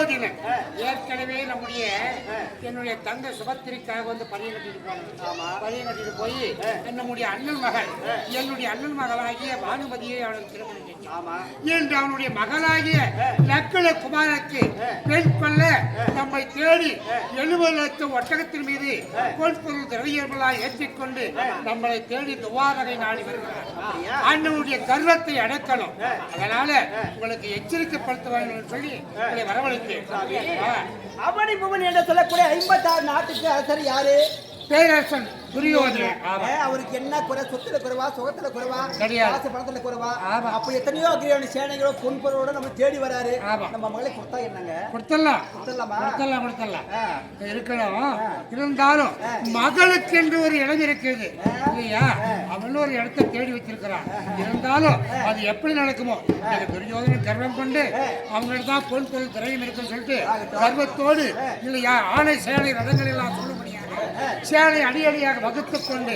துரியோதனன் ஏற்கனவே என்னுடைய தந்தை சுபத்திரிக்காக வந்து பணியை கட்டிட்டு போனாங்க. பணியை கட்டிட்டு போய் என்னுடைய அண்ணன் மகள் என்னுடைய அண்ணன் மகளாகிய பானுமதியை அவனுக்கு திருமணம் என்று அவனுடைய மகளாகிய லக்கண குமாரக்கு பெண் கொள்ள நம்மை தேடி 70 லட்சம் ஒட்டகத்தின் மீது பொன்பொருள் திரவியர்களால் ஏற்றிக்கொண்டு நம்மளை தேடி துவாரகை நாடி வருகிறார். அண்ணனுடைய கர்வத்தை அடக்கணும். அதனால உங்களுக்கு எச்சரிக்கைப்படுத்த வேண்டும் சொல்லி உங்களை வரவழைத்தேன். அவனி புவன் என்று சொல்லக்கூடிய 56 நாட்டுக்கு அரசர் யாரு? பேரரசன் துரியோதனன். அவருக்கு என்ன குறை? சொத்துல குறைவா, சுகத்துல குறைவா, காசு பணத்துல குறைவா? அப்ப எத்தனையோ அகிரியான சேனைகளோ பொன்பொருளோட நம்ம தேடி வராரு. நம்ம மகளை கொடுத்தா என்னங்க? கொடுத்தலாம் இருக்கணும். இருந்தாலும் மகளுக்கு என்று ஒரு இடம் இருக்குது இல்லையா? அவன் ஒரு இடத்தை தேடி வச்சிருக்கிறான். இருந்தாலும் அது எப்படி நடக்குமோ? துரியோதனன் கர்வம் கொண்டு அவங்களுக்கு தான் பொன்பொருள் திரையும் இருக்குன்னு சொல்லிட்டு கர்வத்தோடு இல்லையா ஆணை சேனை ரதங்கள் எல்லாம் சொல்ல முடியாது. சேனை அடியடியாக வகுத்துக் கொண்டு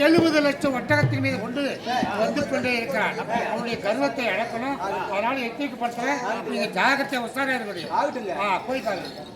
70 லட்சம் ஒட்டகத்தின் மீது கொண்டு வந்து கொண்டே இருக்கிறார். அவனுடைய கர்வத்தை அடக்கணும். அதனால எச்சரிக்கைப்படுத்துறேன். நீங்க ஜாகத்தை உசாரா இருக்கணும். போய்க்காங்க.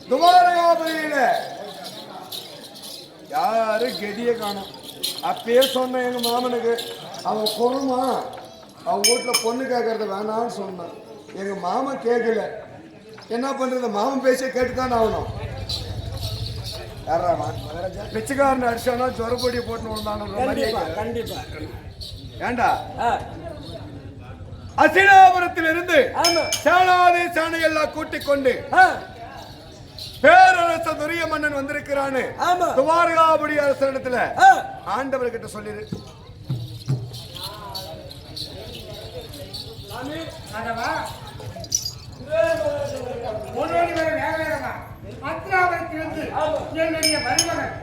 துவாரகாபுரியில யாரு கெடிய காணும். அப்பயே சொன்ன எங்க மாமனுக்கு அவன் பொறுமா அவன் வீட்டுல பொண்ணு கேட்கறத வேணான்னு சொன்னான். எங்க மாமன் கேட்கல. என்ன பண்றது? மாமன் பேச கேட்டுதான் ஆகணும். யாராமா பிச்சைக்காரன் அடிச்சானா ஜொரப்பொடியை போட்டு விழுந்தானு கண்டிப்பா ஏண்டா அசினாபுரத்தில் இருந்து சேனாதி சேனையெல்லாம் கூட்டிக் கொண்டு பேரரச துரிய மன்னன் வந்திருக்கிறான்னு துவாரகாபுரி அரசனிடத்துல ஆண்டவர் கிட்ட சொல்லிரு. என்னுடைய மருமகன்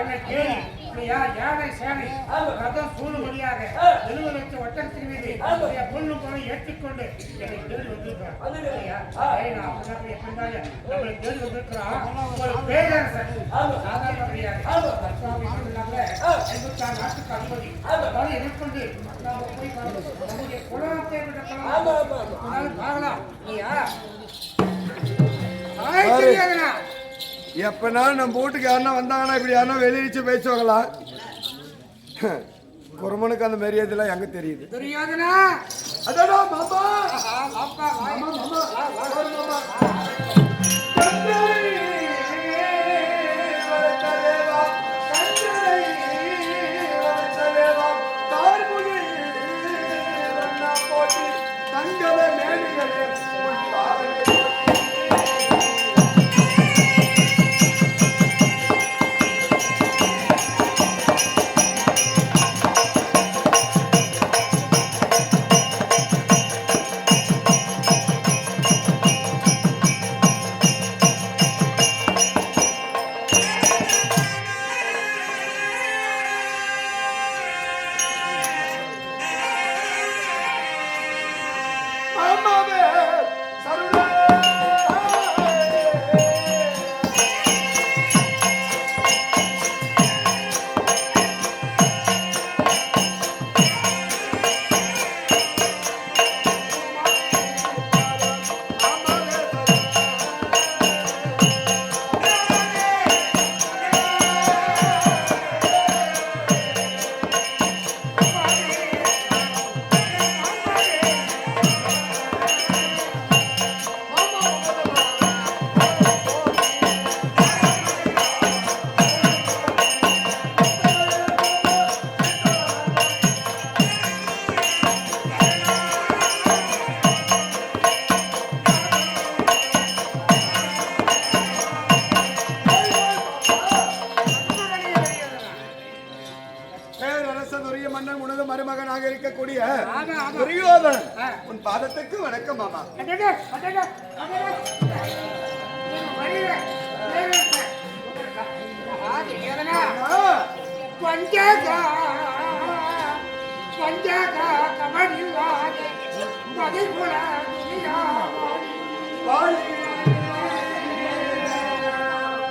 என்னை கேள்வி யானை சேனை ரதம் சூழும்படியாக 70 லட்சம் ஒட்டகத்தின் மீது பொண்ணும் பொண்ணை ஏற்றிக்கொண்டு என்னை தேடி வந்திருக்கிறான். நம்மளை தேடி வந்திருக்கிறான் ஒரு பேரரசன். சாதாரண கிடையாது. 56 நாட்டுக்கு அனுமதி அதை எதிர்கொண்டு போய் நம்முடைய குலத்தை பார்க்கலாம். தெரியாதுண்ணா எப்பனா நம்ம வீட்டுக்கு யாருன்னா வந்தாங்கன்னா இப்படி யாருன்னா வெளியிச்சு பேசுவாங்களா? குருமனுக்கு அந்த மரியாதைலாம் எங்க தெரியுது? தெரியாதுண்ணா. அடடா மாமா உன் பாதத்துக்கு வணக்கம் மாமா. அடடே அடடே அடடே நீங்க வரீங்க ஆதி ஏதனா பஞ்சகா பஞ்சகா கமடிவாதே மதிபுலா துனியா வாழி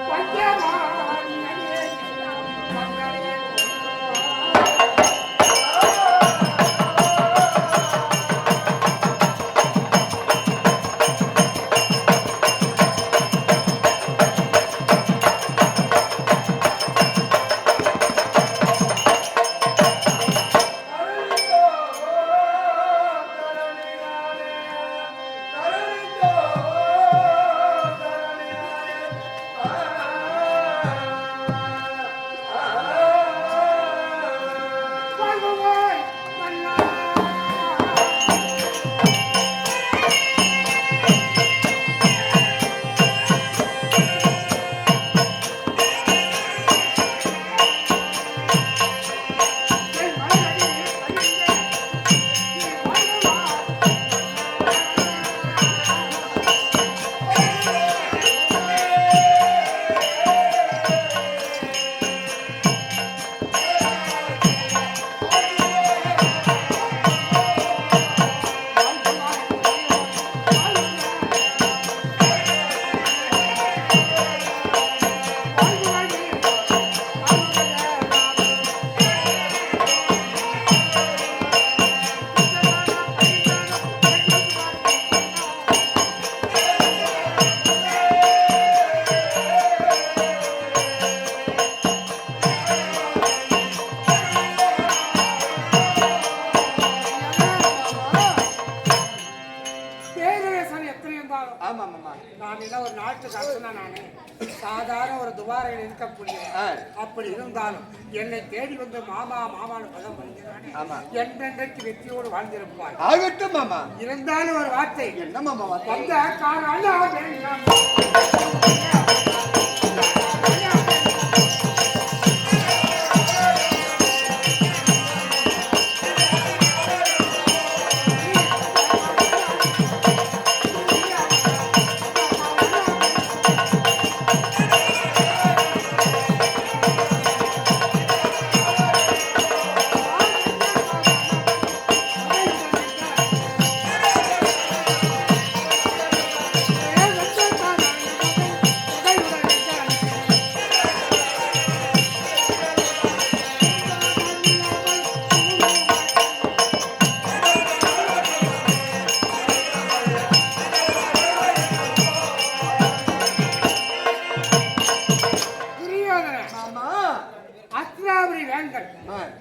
பஞ்சமா நான் ஒரு நாட்டுக்கு அரசனா நானே சாதாரண ஒரு துவாரையில் இருக்கக்கூடிய அப்படி இருந்தாலும் என்னை தேடி வந்து மாமா மாமான்னு பதம் பண்ணிக்கிறானே என்றென்றைக்கு வெற்றியோடு வாழ்ந்திருப்பார் ஆகட்டும் மாமா. இருந்தாலும் ஒரு வார்த்தை என்ன மாமா வார்த்தை? வந்த காரணம்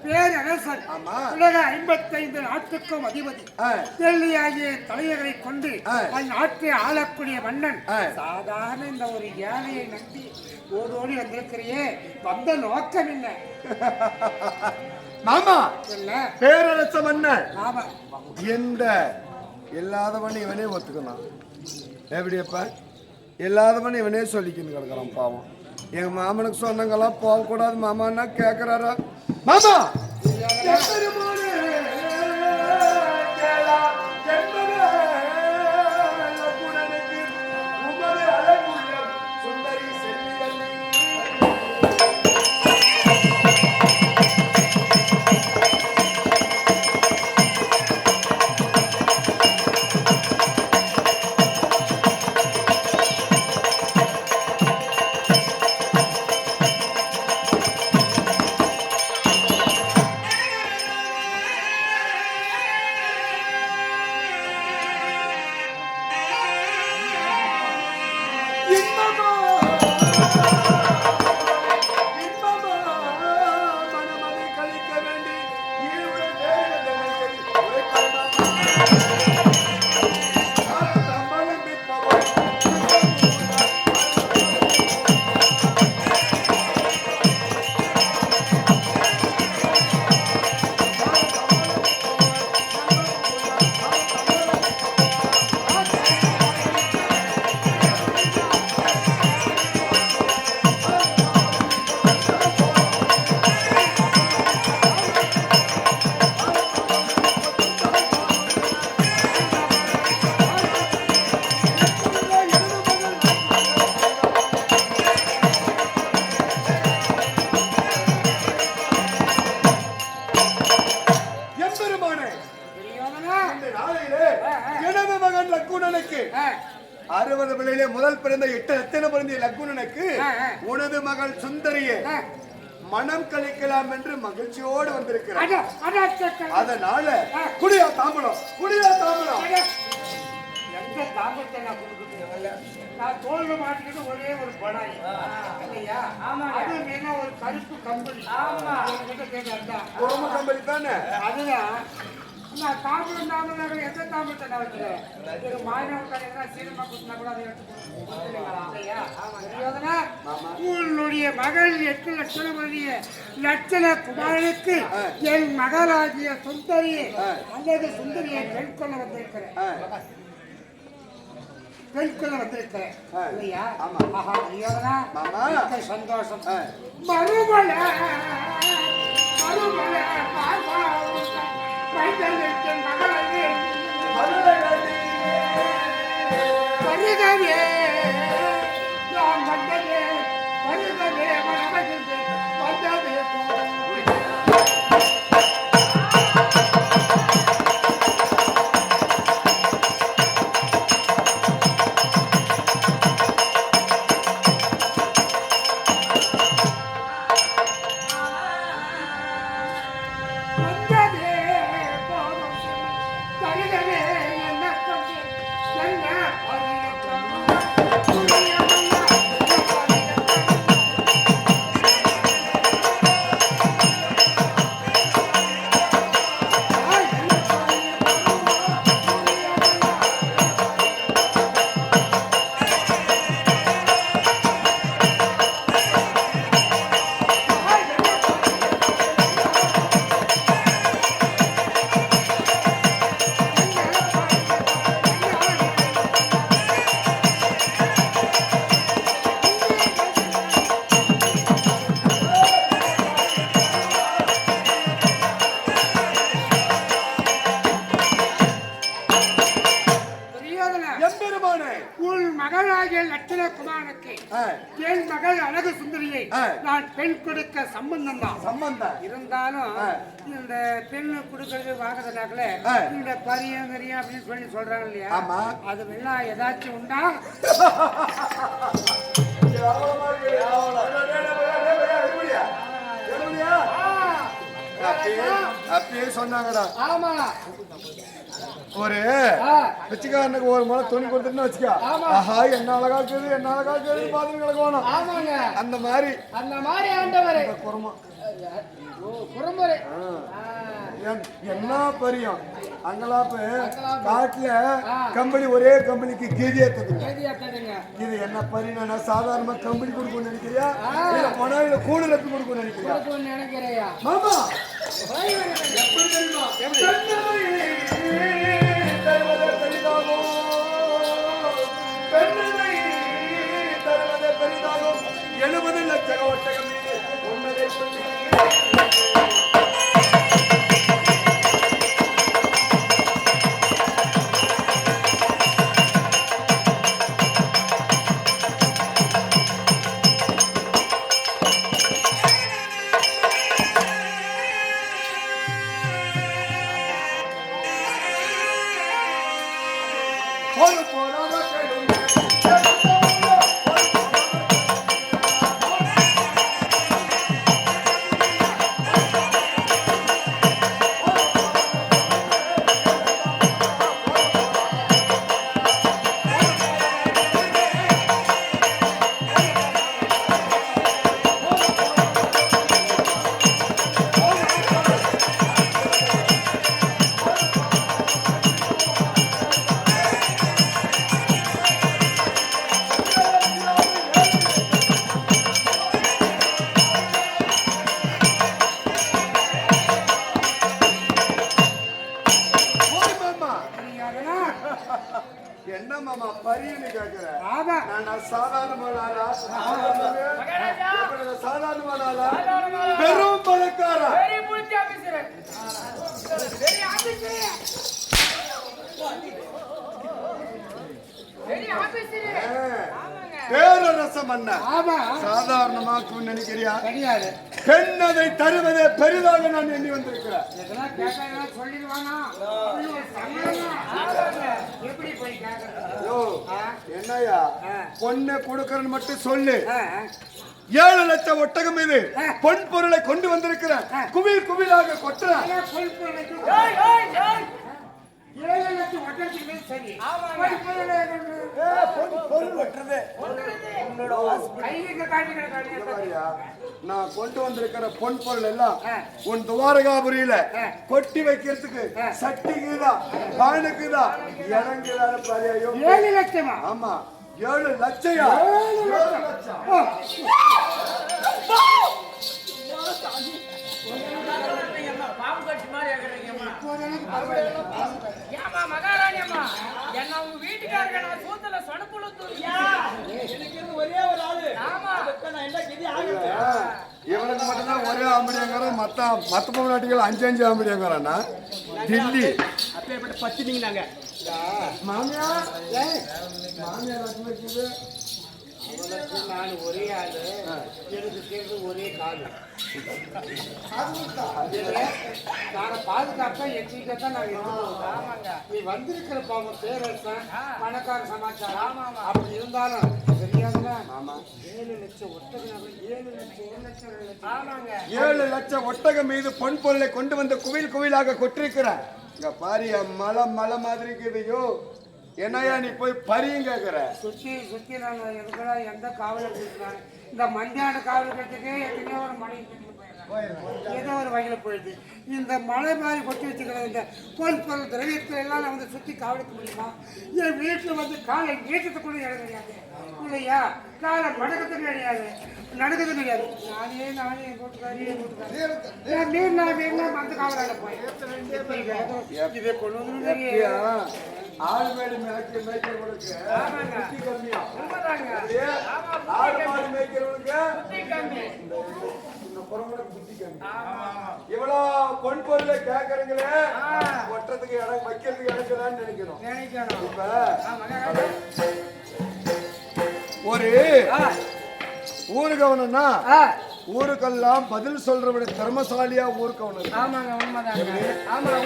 பேரரசன் உலக 55 நாட்டுக்கும் அதிபதி டெல்லியாகிய தலைவர்களை கொண்டு அந்நாட்டை ஆளக்கூடிய மன்னன் சாதாரண இந்த ஒரு ஏழையை நம்பி ஓடோடி வந்திருக்கிறையே வந்த நோக்கம் என்ன மாமா? இல்ல பேரரச மன்னன் ஆமா எந்த இல்லாதவன் இவனே ஒத்துக்கணும். எப்படியப்ப இல்லாதவன் இவனே சொல்லிக்கின்னு கிடக்குறான் பாவம். எங்க மாமனுக்கு சொன்னங்கெல்லாம் போகக்கூடாது மாமான்னா கேட்கிறாரா? மாமா 60 பிள்ளையிலே முதல் பிறந்த 8 ரத்தின பிறந்த லக்குனனுக்கு உனது மகள் சுந்தரியே மனம் கழிக்கலாம் என்று மகிழ்ச்சியோடு வந்திருக்கிறார். அதனால குடியா தாம்பலம், குடியா தாம்பலம். எந்த தாம்பத்தை நான் கொடுக்குறேன்? நான் தோல்ல மாட்டிக்கிட்டு ஒரே ஒரு படாய் இல்லையா? அது என்ன ஒரு கருப்பு கம்பளி. குடும்ப கம்பளி தானே? அதுதான் நான் தாம்பலம் தாம்பலம் எந்த தாம்பத்தை நான் வைக்கிறேன்? ஒரு மாயனவர் கடையில் சீரமா குத்தினா கூட அதை உன்னுடைய மகள் 8 லட்சணமுடைய லட்சண குமாரனுக்கு என் மகளாகிய சுந்தரியை அல்லது சுந்தரியை பெண் கொள்ள வந்திருக்கிறேன். பெண்குள்ள வந்திருக்கிறேன் இல்லையா? சந்தோஷம். மறுமல மறுமல மகளே வருகவே நான் வந்ததே வருகவே வந்ததே வந்ததே என் மகள் அழகு சுந்தரியை நான் பெண் கொடுக்க சம்பந்தம் தான். சம்பந்தம் இருந்தாலும் இந்த பெண்ணு கொடுக்கறது வாங்குறதுனாக்கல இந்த பரியம் கரியம் அப்படின்னு சொல்லி சொல்றாங்க இல்லையா? அது எல்லாம் ஏதாச்சும் உண்டா? அப்பயே சொன்னாங்கடா. ஆமா, ஒரு பிச்சைக்காரனுக்கு ஒரு முறை துணி கொடுத்துன்னு வச்சுக்கா, ஆஹா என்ன அழகா இருக்குது என்ன அழகா இருக்குது பாத்துட்டு கிடக்கணும். ஆமாங்க, அந்த மாதிரி ஆண்டவரே குறமா குறமுறை என்ன பரியம் அங்கலாப்பு காட்டுல கம்பெனி ஒரே கம்பெனிக்கு கீதி ஏத்ததுங்க. இது என்ன பரியம்? சாதாரணமா கம்பெனி கொடுக்கணும்னு நினைக்கிறியா? இல்ல பணம் கூட ரத்து கொடுக்கணும்னு நினைக்கிறியா? மாமா எப்படி தெரியுமா? பெருமை தருவதே பெரிதாகும் 70 லட்சம் ஒட்டகம் மீது உன்னதை சொல்லி என்ன மாமா பரியன்னு கேக்குற? நான் சாதாரணமான ஆளா? சாதாரணமான ஆளா? பெரும் பணக்காரா? பேரரசம் அண்ணா சாதாரணமாக்கு நினைக்கிறியா? பெண் அதை தருவதை பெரிதாக நான் எண்ணி வந்திருக்கிறேன். இதெல்லாம் கேட்டா சொல்லிடுவானா? எப்படி போய் கேட்கறது? என்னையா பொண்ணை கொடுக்கறன்னு மட்டும் சொல்லு. 7 லட்சம் ஒட்டகம் மீது பொன் பொருளை கொண்டு வந்திருக்கிறேன். குவில் குவிலாக கொட்டுறேன். 7 லட்சம் ஒட்டகத்துக்கு சரி. நான் கொண்டு வந்திருக்கிற பொன் பொருள் எல்லாம் உன் துவாரகாபுரியில கொட்டி வைக்கிறதுக்கு சட்டிக்குதா பானுக்குதா இறங்குதான பாரியா? 7 லட்சமா? ஆமா 7 லட்சம். 7 லட்சம். மகாராணி அம்மா என்ன உங்க வீட்டுக்காரங்க சூத்துல சொனப்புல ஒரே ஒரு ஆளு. ஆமா இவனுக்கு மட்டும்தான் ஒரே ஆம்படியாங்கிறோம். மத்த பொம்நாட்டிகள் 5 ஆம்படியாங்கிறான்னா டில்லி அப்பேற்பட்ட பத்தினிங்க நாங்க. மாமியார் மாமியார் வைக்குது. அவனுக்கு நான் ஒரே ஆளு, எனக்கு சேர்ந்து ஒரே காலு. நாங்க பாதுகாப்பா எச்சரிக்கைத்தான் நாங்க இருக்கோம். நீ வந்திருக்கிற பாவம் பேரரசன் பணக்கார சமாச்சாரம் அப்படி இருந்தாலும் தெரியாதுல. 7 லட்சம் ஒட்டகம், 7 லட்சம் 1 லட்சம் 2 லட்சம். ஆமாங்க 7 லட்சம் ஒட்டகம் மீது பொன் பொருளை கொண்டு வந்து குவில் குவிலாக கொட்டிருக்கிற. இங்க பாரியா மலை மாதிரி இருக்குதையோ. என்னையா நீ போய் பரியும் கேட்கிற? சுத்தி நான் எதுக்கெல்லாம் எந்த காவலர் இருக்கிறாங்க? இந்த மஞ்சான காவல் கட்டுக்கு எத்தனையோ ஒரு மழை ஏதோ ஒரு வகையில் போயிடுது. இந்த மழை மாதிரி கொட்டி வச்சுக்கிற இந்த பொன் பொருள் திரவியத்தில் எல்லாம் நான் வந்து சுற்றி காவலிக்க முடியுமா? என் வீட்டில் வந்து காலை நீட்டத்துக்குள்ள இடம் கிடையாது இல்லையா? காலை மடக்கத்துக்கு கிடையாது, நடக்கிறது கிடையாது. நானே போட்டுக்காரி மீன் மந்த காவலாக போய் இதை கொண்டு வந்து ஆடு மேடு மேய்க்கிறவனுக்கு கம்மியா, ஆடு மாடு மேய்க்கிறவனுக்கு புத்தி கம்மி. இவ்வளோ பொன் பொருளை கேட்கறீங்களே, ஒட்டுறதுக்கு இடம் வைக்கிறதுக்கு இடக்குதான்னு நினைக்கணும். இப்ப ஒரு ஊருகவனா ஊருக்கெல்லாம் பதில் சொல்றவட திறமசாலியா ஊருக்கவன.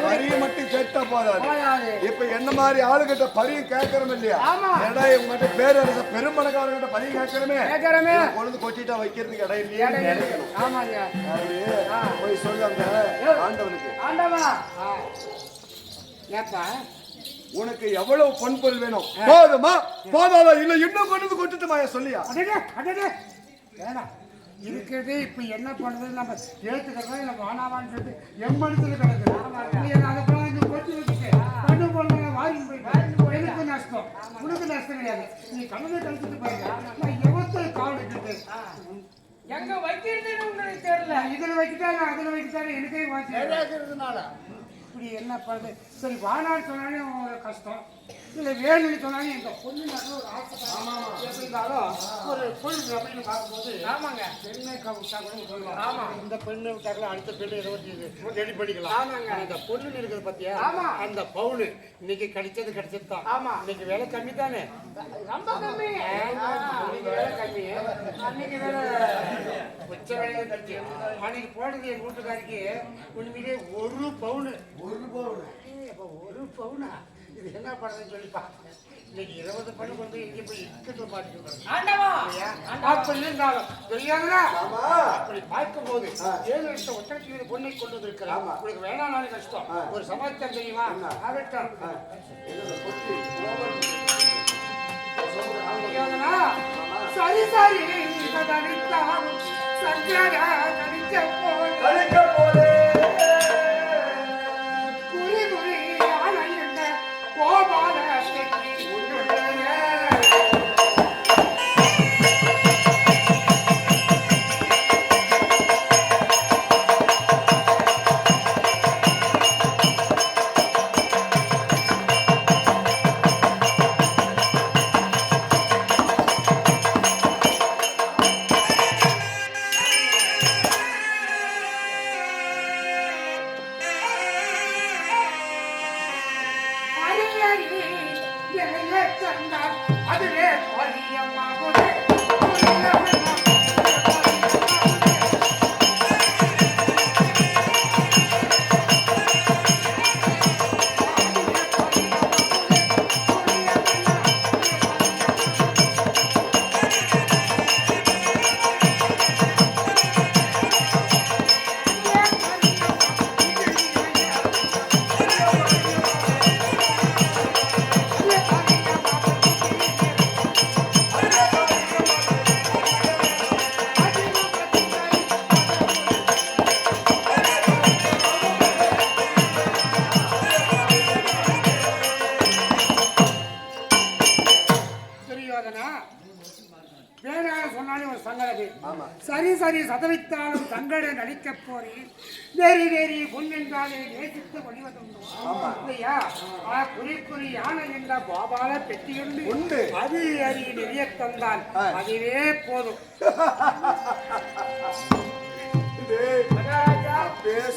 பரிய மட்டும் கேட்டா போதாது. இப்ப என்ன மாதிரி ஆளுகிட்ட பரிய கேட்கறோம் இல்லையா? ஏடா இவங்க பேரரச பெரும்பணக்காரங்கிட்ட பரிய கேட்கறமே, கொண்டு கொட்டிட்டா வைக்கிறதுக்கு இடம் இல்லையா நினைக்கணும். போய் சொல்லுங்க ஆண்டவனுக்கு, உனக்கு எவ்வளவு பொன் பொருள் வேணும்? போதுமா போதாதா இல்ல இன்னும் கொண்டு கொட்டுட்டுமா சொல்லியா? வேணாம் இருக்கிறதே இப்ப என்ன பண்றது? நம்ம ஏத்துக்கிறதா இல்ல வானாவான்னு சொல்லிட்டு எம்மனத்துல கிடக்குது. அதுக்கெல்லாம் இங்க கொட்டி வச்சுட்டு கண்ணு போன வாங்கி போயிட்டு எனக்கு நஷ்டம், உனக்கு நஷ்டம் கிடையாது. நீ கண்ணனை கழிச்சுட்டு போயிருக்க. நான் எவத்தை காவலிட்டு எங்க வைக்கிறதுன்னு உங்களுக்கு தெரியல. இதுல வைக்கிட்டா நான் அதுல வைக்கிட்டாரு எனக்கே வாசிக்கிறதுனால இப்படி என்ன பண்ணுறது? சரி வானான்னு சொன்னாலும் ஒரு கஷ்டம், இல்லை வேணும்னு சொன்னாலும் எங்க பொண்ணு ஒரு ஆசை. இருந்தாலும் ஒரு பொண்ணு அப்படின்னு பார்க்கும்போது பெண்ணை விட்டா கூட சொல்லுவாங்க. ஆமாம் இந்த பெண்ணை விட்டாக்கலாம் அடுத்த பெண்ணு 20 ரெடி பண்ணிக்கலாம். ஆமாங்க அந்த பொண்ணு இருக்குது பார்த்தியா? ஆமாம் அந்த பவுனு இன்னைக்கு கிடைச்சது தான். ஆமாம் இன்னைக்கு விலை கம்மி தானே, ரொம்ப கம்மி. இன்னைக்கு விலை கம்மி, அன்னைக்கு வேலை உச்ச விலையில கழிச்சு. அன்னைக்கு போடுறது என் வீட்டுக்காரிக்கு உண்மையிலே 1 பவுனு. 1 பவுனா? இது என்ன பண்றதுன்னு சொல்லிப்பா. இன்னைக்கு 20 பவுன் கொண்டு எங்கே போய் இக்கத்துல மாட்டிட்டு அப்படி இருந்தாலும் தெரியாதுல. அப்படி பார்க்கும்போது 7 லட்சம் ஒட்டகத்துக்கு பொண்ணை கொண்டு வந்திருக்கலாம். உங்களுக்கு வேணாலும் கஷ்டம். ஒரு சமாச்சாரம் தெரியுமா? ஆகட்டும் சரி சரி சங்கரா நடிக்க போல குறி குறி ஆன என்ன கோபால துரியோதனா, வேறாக சொன்னாலும் ஒரு சங்கடது. சரி சரி சதவித்தாலும் தங்களை நடிக்க போறேன். வேறு வேறு பொன்னென்றாலே நேசித்து ஒளிவதுண்டு இல்லையா? குறி யானை என்ற கோபால பெட்டியுண்டு அது அறி நெறிய தந்தான் அதுவே போதும்.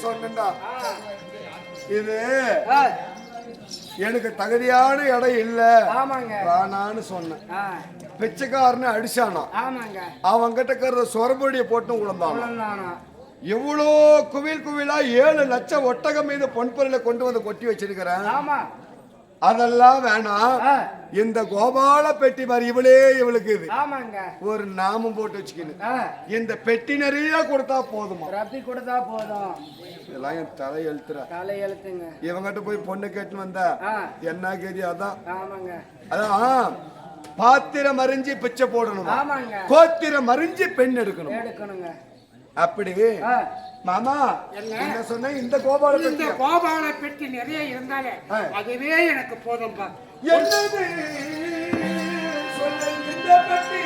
சொன்னா இது எனக்கு தகுதியான இடம் இல்ல வேணான்னு சொன்னேன். பிச்சைக்காரன்னு அடிச்சானா அவங்கிட்ட இருக்கிற சொரபடியை போட்டு உழந்தானா. எவ்வளோ குவில் குவிலா 7 லட்சம் ஒட்டகம் மீது பொன்பொருளை கொண்டு வந்து கொட்டி வச்சிருக்கிறேன். அதெல்லாம் வேணாம். இந்த கோபால பெட்டி மாதிரி இவளுக்கு இது ஒரு நாமம் போட்டு வச்சுக்கணும். இந்த பெட்டி நிறைய கொடுத்தா போதுமா? கொடுத்தா போதும். இதெல்லாம் என் தலை எழுத்துங்க. இவங்கிட்ட போய் பொண்ணு கேட்டு வந்தா என்ன கேதி? அதான் பாத்திரம் அறிஞ்சு பிச்சை போடணும், கோத்திரம் அறிஞ்சு பெண் எடுக்கணும். அப்படி மாமா என்ன சொன்ன? இந்த கோபால பெட்டி நிறைய இருந்தாலே அதுவே எனக்கு போதும்பா. என்னது சொல்ல? இந்த பெட்டி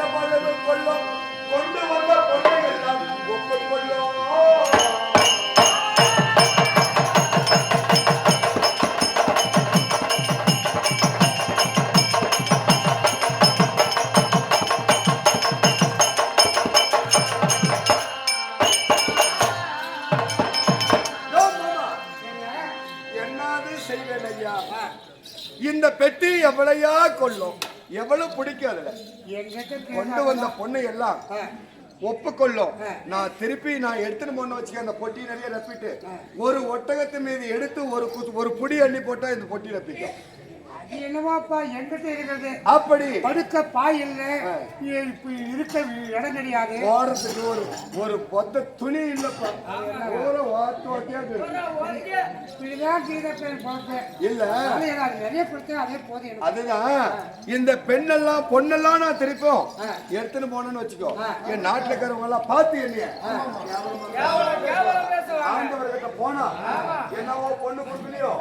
எவ்வளவு கொள்ளும்? கொண்டு வந்த பொண்ணை எல்லாம் ஒப்புக்கொள்ளும். இந்த பெட்டி எவ்வளையா கொள்ளும்? எவ்வளவு பிடிக்காதுல கொண்டு வந்த பொண்ணை எல்லாம் ஒப்புக்கொள்ளும். நான் திருப்பி எடுத்துட்டு போன வச்சுக்க அந்த பொட்டி நிறைய ரப்பிட்டு ஒரு ஒட்டகத்து மீது எடுத்து ஒரு புடி அள்ளி போட்டா இந்த பொட்டி ரப்பிக்கும். என்னவாப்பா என்கிட்ட இருக்கிறது? அப்படி படுக்க பாய் இல்ல, இருக்க இடம் கிடையாது, போறதுக்கு ஒரு பொத்த துணி இல்லப்பா. இல்ல நிறைய கொடுத்தேன் அதே போதும். அதுதான் இந்த பெண்ணெல்லாம் பொண்ணெல்லாம் நான் திருப்போம் எடுத்துன்னு போனேன்னு வச்சுக்கோ. என் நாட்டுல இருக்கிறவங்க எல்லாம் பார்த்து இல்லையா ஆண்டவர்கிட்ட போனா என்னவோ பொண்ணு கொடுக்கலையோ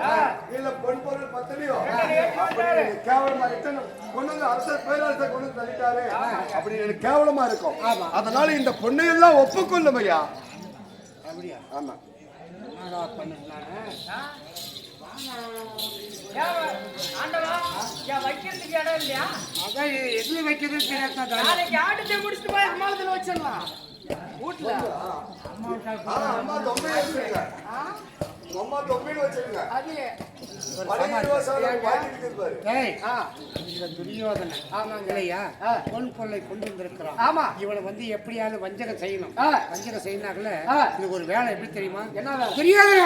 இல்ல பொன் பொருள் பத்தலையோ கேவலமா கொண்டு அரசர் பேரரசர் கொண்டு தள்ளிட்டாரு அப்படி எனக்கு கேவலமா இருக்கும். அதனால இந்த பொண்ணை எல்லாம் ஒப்புக்கொள்ளும் ஐயா. அப்படியா? ஆமா. வைக்கிறதுக்கு இடம் இல்லையா? அதான் எதுல வைக்கிறது ஆட்டத்தை முடிச்சுட்டு போய் அம்மாவத்துல வச்சிடலாம். வீட்டுல அம்மா தொம்பை வச்சிருங்க. அம்மா தொம்பை வச்சிருங்க. அது பொன் பொருளை கொண்டு வந்திருக்கிறான். இவனை வந்து எப்படியாவது வஞ்சகம் செய்யணும். வஞ்சகம் செய்யினாக்கல இது ஒரு வேலை. எப்படி தெரியுமா? என்ன தெரியாது.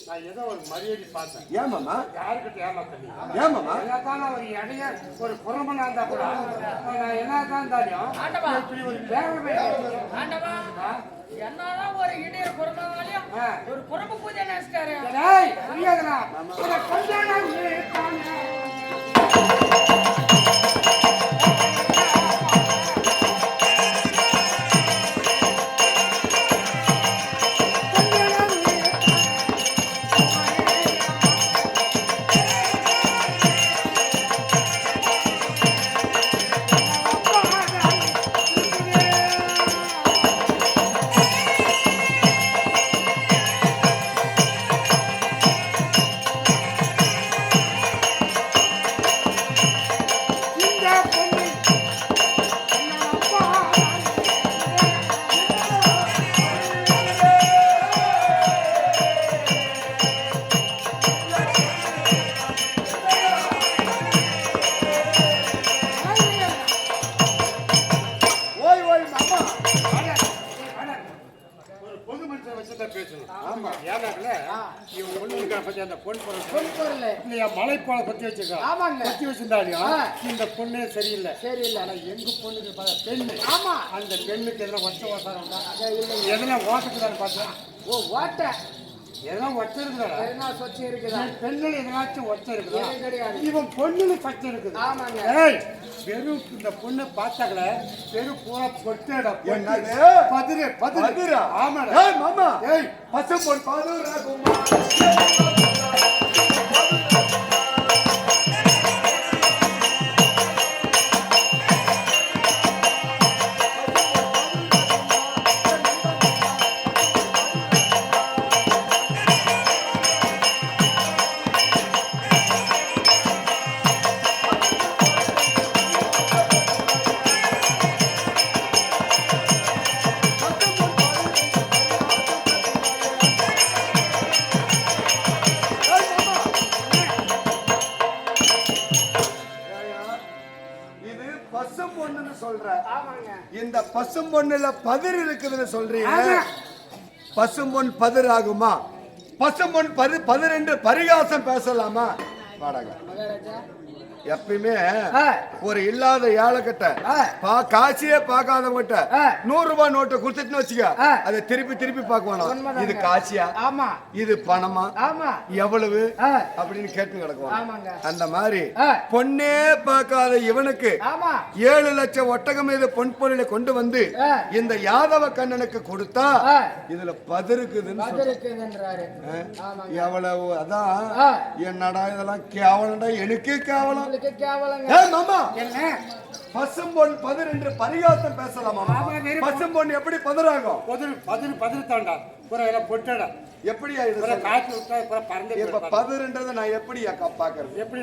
நான் ஏதோ ஒரு மரியாதை பார்த்தேன். ஏமாமா யாருக்கிட்ட ஏமாத்தீங்க? ஏமாமா என்னதான் ஒரு இடைய ஒரு புறமனா இருந்தா கூட நான் என்னதான் இருந்தாலும் இப்படி ஒரு வேலை என்னதான் ஒரு இடைய புறமாலையும் ஒரு புறம்பு பூஜை நினைச்சிட்டாரு. புரியாதுடா. கல்யாணம் மலைப்பாலை பத்தி வச்சிருக்காங்க. பத்தி வச்சிருந்தாலும் இந்த பொண்ணே சரியில்லை. ஆனா எங்க பொண்ணுக்கு பெண்ணு. ஆமா, அந்த பெண்ணுக்கு எதனா ஒட்ட ஓசாரம் எதனா ஓட்டக்குதான்னு பார்த்தேன். ஓ ஓட்ட எதனா ஒட்ட இருக்குதா? எதனா சொச்சு இருக்குதா? பெண்ணுல எதனாச்சும் ஒட்ட இருக்குதா? கிடையாது. இவன் பொண்ணுல பச்சை இருக்குது. ஆமாங்க. வெறும் இந்த பொண்ணு பார்த்தாக்கல வெறும் பூரா பொட்டேடா. என்னது? பதிரு. ஆமாடா. ஏய் மாமா, ஏய் பச்சை பொன் பாதுரா குமா. பொண்ணுன்னு சொல்ற. ஆமாங்க. இந்த பசும் பொண்ணுல பதிர் இருக்குதுன்னு சொல்றீங்க. பசும்பொன் பதிர் ஆகுமா? பசும்பொன் பதிர் என்று பரிகாசம் பேசலாமா? வாடகை மகாராஜா எப்பயுமே ஒரு இல்லாத ஏழைக்கிட்ட காசியே பார்க்காதவங்கிட்ட 100 ரூபாய் நோட்டை கொடுத்துட்டு வச்சுக்க, அதை திருப்பி திருப்பி பார்க்கணும். இது காசியா, ஆமா இது பணமா, ஆமா எவ்வளவு அப்படின்னு கேட்டு கிடக்குவாங்க. ஆமாங்க. அந்த மாதிரி பொண்ணே பார்க்காத இவனுக்கு 7 லட்சம் ஒட்டகம் மீது பொன் பொருளை கொண்டு வந்து இந்த யாதவ கண்ணனுக்கு கொடுத்தா இதுல பதிருக்குதுன்னு எவ்வளவு. அதான் என்னடா இதெல்லாம் கேவலம்டா, எனக்கே கேவலம். பசும்பொன் பதிர் என்று பரிகாசம் பேசலாமா? பசும்பொன் எப்படி பதிராகும்? எப்படியா இது பதிர்ன்றதை நான் எப்படி பாக்குறது? எப்படி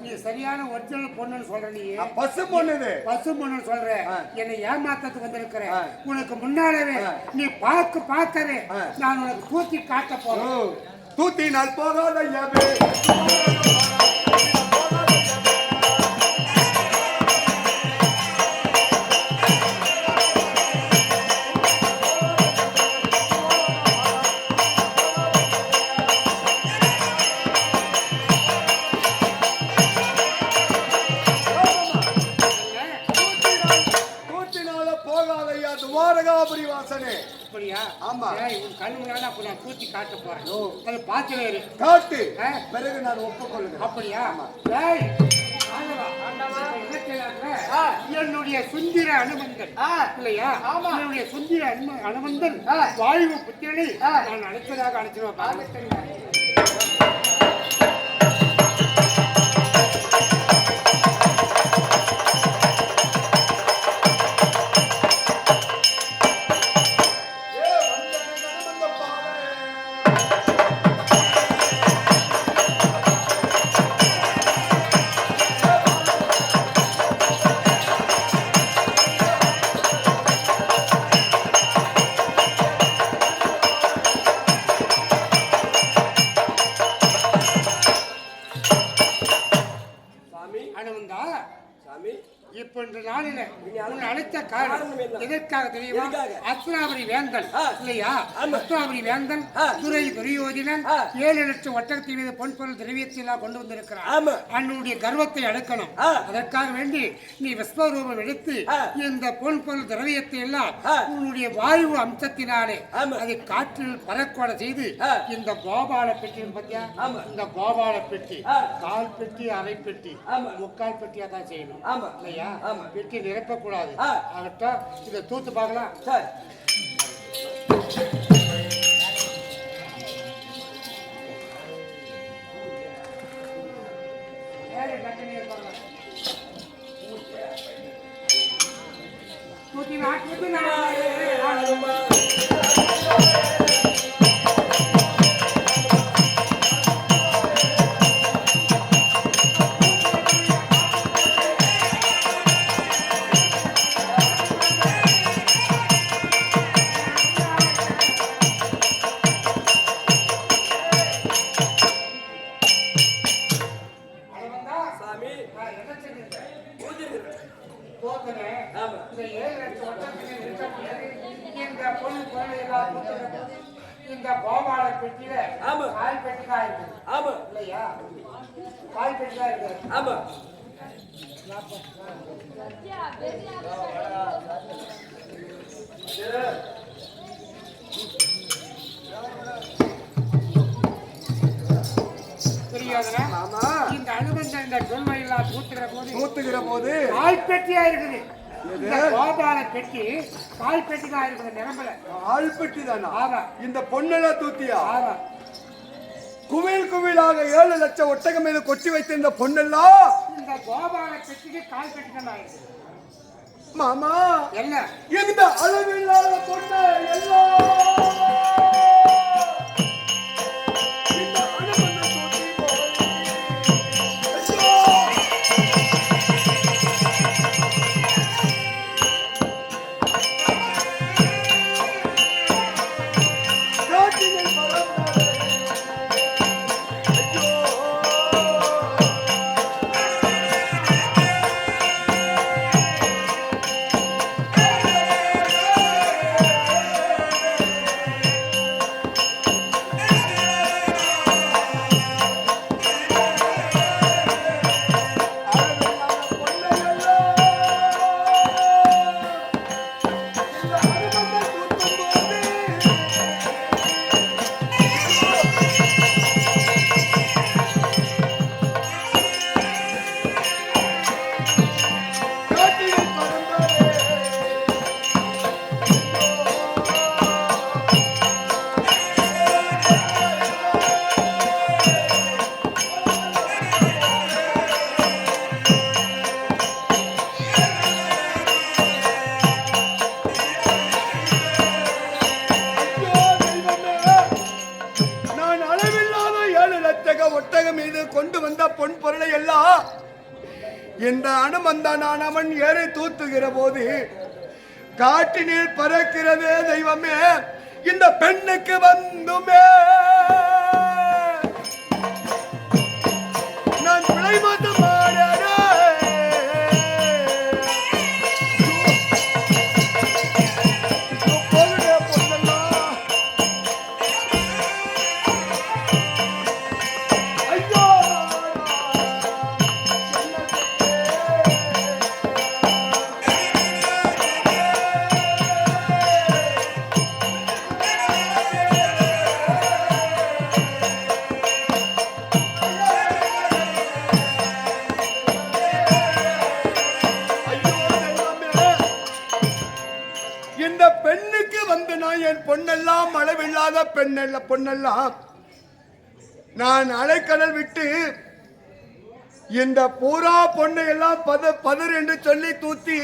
நீ சரியான ஒரிஜினல் பொண்ணுன்னு சொல்ற. நீ பசு பொண்ணு பசு பொண்ணுன்னு சொல்ற. என்னை ஏமாத்தத்துக்கு வந்திருக்கிற. உனக்கு முன்னாலவே நீ பார்க்கவே நான் உனக்கு தூக்கி காட்ட போறேன். தூத்தி நாள் போகாத யாவே ஆமா உன் கண்ணு முன்னாடி அப்ப நான் தூக்கி காட்ட போறேன். அதை பார்க்கவே காட்டு பிறகு நான் ஒப்புக்கொள்ளுங்க. அப்படியா? என்னுடைய சுந்தர அனுமந்தன் இல்லையா? என்னுடைய சுந்தர அனுமந்தன் வாயு புத்திரனை நான் அழைப்பதாக அழைச்சிருவேன். எதற்காக தெரியுமா? அஸ்திராபுரி வேந்தன் இல்லையா? அஸ்திராபுரி வேந்தன் துரை துரியோதனன் 7 லட்சம் ஒட்டகத்தின் மீது பொன் பொருள் திரவியத்தையெல்லாம் கொண்டு வந்திருக்கிறான். அவனுடைய கர்வத்தை அடக்கணும். அதற்காக வேண்டி நீ விஸ்வரூபம் எடுத்து இந்த பொன் பொருள் திரவியத்தை எல்லாம் உன்னுடைய வாயு அம்சத்தினாலே அதை காற்றில் பறக்கோட செய்து இந்த கோபால பெட்டி பத்தியா? இந்த கோபால பெட்டி கால் பெட்டி, அரை பெட்டி, முக்கால் பெட்டியா தான் செய்யணும் இல்லையா? பெட்டி நிரப்பக்கூடாது. ஆகட்டும், இதை தூத்து பார்க்கலாம். சார் இந்த கோபால பெட்டியில கால் பெட்டிக்கா இருக்கு. ஆமா இல்லையா? கால் பெட்டிக்கா இருக்கு. ஆமா. தொன்மையெல்லாம் தூத்துகிற போது கால் பெட்டியா இருக்குது. இந்த கோபால பெட்டி கால் பெட்டி தான் இருக்குது. நிரம்பல கால் பெட்டி தானா? ஆமா. இந்த பொண்ணெல்லாம் தூத்தியா? ஆமா. குவில் குவிலாக 7 லட்சம் ஒட்டகம் மீது கொட்டி வைத்திருந்த பொண்ணெல்லாம் இந்த கோபால பெட்டிக்கு கால் பெட்டி தான் ஆயிருக்கு. மாமா என்ன இந்த அளவில்லாத பொண்ணு எல்லாம் இந்த அனுமந்த தூக்கி ஒட்டகம் மீது கொண்டு வந்த பொன் பொருளை எல்லாம் இந்த அனுமந்தானான் அவன் ஏறி தூத்துகிற போது காட்டினில் பறக்கிறதே தெய்வமே இந்த பெண்ணுக்கு வந்துமே நான் பிழை மாற்றம் பொன்னெல்லாம் அளவில்லாத பொன்னெல்லாம் நான் அலைக்கடல் விட்டு இந்த பூரா பொண்ணை எல்லாம் பதர் என்று சொல்லி தூத்தி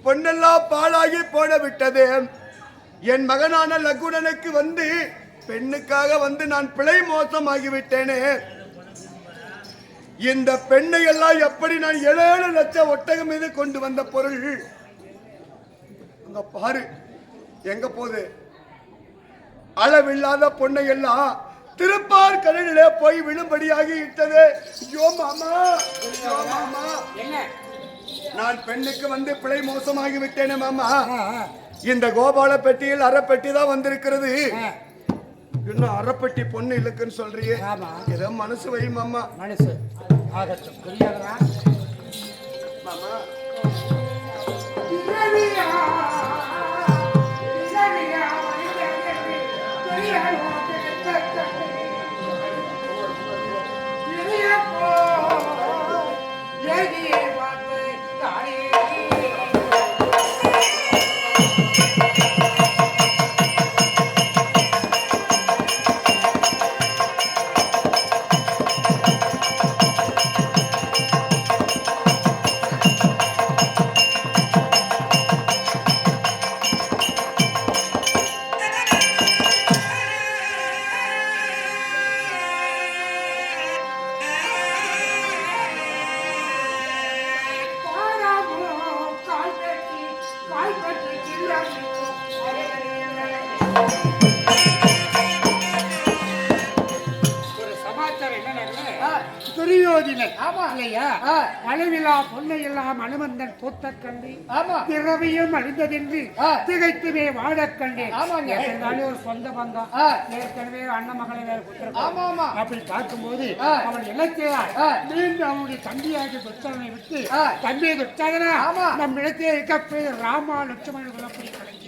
பொன்னெல்லாம் பாழாகி போட விட்டது. என் மகனான லகுணனுக்கு வந்து பெண்ணுக்காக வந்து நான் பிழை மோசமாகிவிட்டேனே. இந்த பெண்ணை எல்லாம் எப்படி நான் 7 லட்சம் ஒட்டகம் மீது கொண்டு வந்த பொருள் அங்க பாரு எங்க போது அளவில்லாத பொண்ணை எல்லாம் திருப்பார் கடலிலே போய் விழும்படியாகி இட்டது. ஐயோ மாமா, ஐயோ மாமா, நான் பெண்ணுக்கு வந்து பிழை மோசமாகி விட்டேனே மாமா. இந்த கோபால பெட்டியில் அரைப்பெட்டி தான் வந்திருக்கிறது. இன்னும் அரைப்பெட்டி பொண்ணு இல்லைக்குன்னு சொல்றியே, ஏதோ மனசு வை மாமா. மனசு ஆகட்டும், புரியாதா மாமா? அளவிலா பொண்ணை எல்லாம் அனுமந்தன் பூத்த கண்டு பிறவியும் அழிந்ததென்று திகைத்துமே வாழக் கண்டேன். ஒரு சொந்த பந்தம் ஏற்கனவே அண்ணன் மகளை வேற கொடுத்திருக்கான். அப்படி பார்க்கும்போது அவன் இலக்கியார் மீண்டும் அவனுடைய தம்பியாக துச்சனை விட்டு தம்பியை துச்சாதனா நம் இடத்திலே இருக்கக்கூடிய ராமா லட்சுமணன் குலப்படி கலைஞர்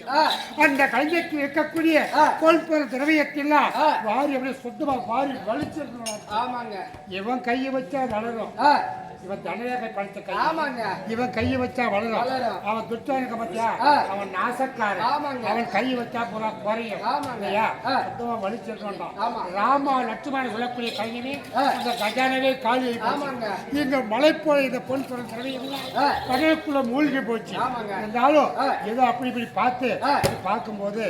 அந்த கலைஞருக்கு இருக்கக்கூடிய பொருள் திரவியத்தெல்லாம் வாரி அப்படியே சுத்தமா வாரி வலிச்சிருக்கணும். இவன் கையை வச்ச வச்சா வளரும். இவன் தனரேகை படைத்த கை. ஆமாங்க. இவன் கையை வச்சா வளரும். வளரும். அவன் துட்டானுக்கு பத்தியா அவன் நாசக்காரன். ஆமாங்க. அவன் கை வச்சா போல குறையும். ஆமாங்க. இல்லையா? சுத்தமா வலிச்சிருக்கோம். ஆமா. ராமா லட்சுமணன் சொல்லக்கூடிய கல்வினே அந்த கஜானவே காலி. ஆமாங்க. இங்க மலை போல இந்த பொன் சொல்ற திரவியெல்லாம் கடலுக்குள்ள மூழ்கி போச்சு. ஆமாங்க. இருந்தாலும் ஏதோ அப்படி இப்படி பார்த்து பார்க்கும்போது